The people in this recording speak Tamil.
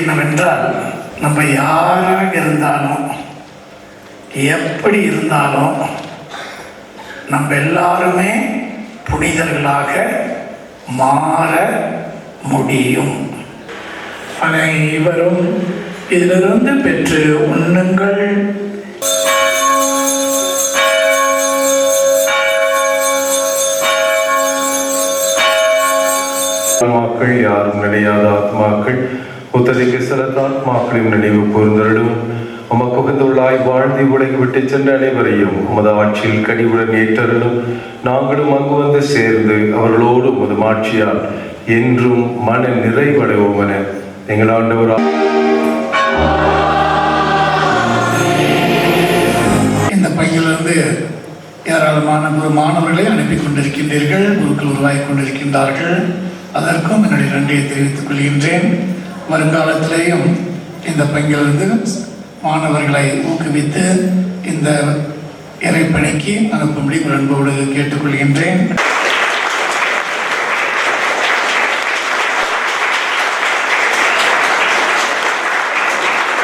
என்னவென்றால், நம்ம யாராக இருந்தாலும் எப்படி இருந்தாலும் நம்ம எல்லாருமே புனிதர்களாக மாற முடியும். அனைவரும் இதிலிருந்து பெற்று உண்ணுங்கள். ஆத்மாக்கள், யாரும் நினையாத ஆத்மாக்கள், உத்தரிக்க சிறந்த ஆத்மாக்களின் நினைவு கூர்ந்தருளும். உமக்கு உகந்துள்ளாய் வாழ்ந்து உலகை விட்டு சென்ற அனைவரையும் உமது ஆட்சியில் கனிவுடன் ஏற்றருளும். நாங்களும் அங்கு வந்து சேர்ந்து அவர்களோடு உமது ஆட்சியால் என்றும் மன நிறைவடைவோம் என எங்கள் ஆண்டவர். இந்த பையிலிருந்து ஏராளமான மாணவர்களை அனுப்பி கொண்டிருக்கின்றீர்கள். குருக்கள் உருவாகி கொண்டிருக்கின்றார்கள். அதற்கும் என்னுடைய நன்றியை தெரிவித்துக் கொள்கின்றேன். வருங்காலத்திலேயும் இந்த பங்கிலிருந்து மாணவர்களை ஊக்குவித்து இந்த இறைப்பணிக்கு அனுப்பும்படி அன்போடு கேட்டுக்கொள்கின்றேன்.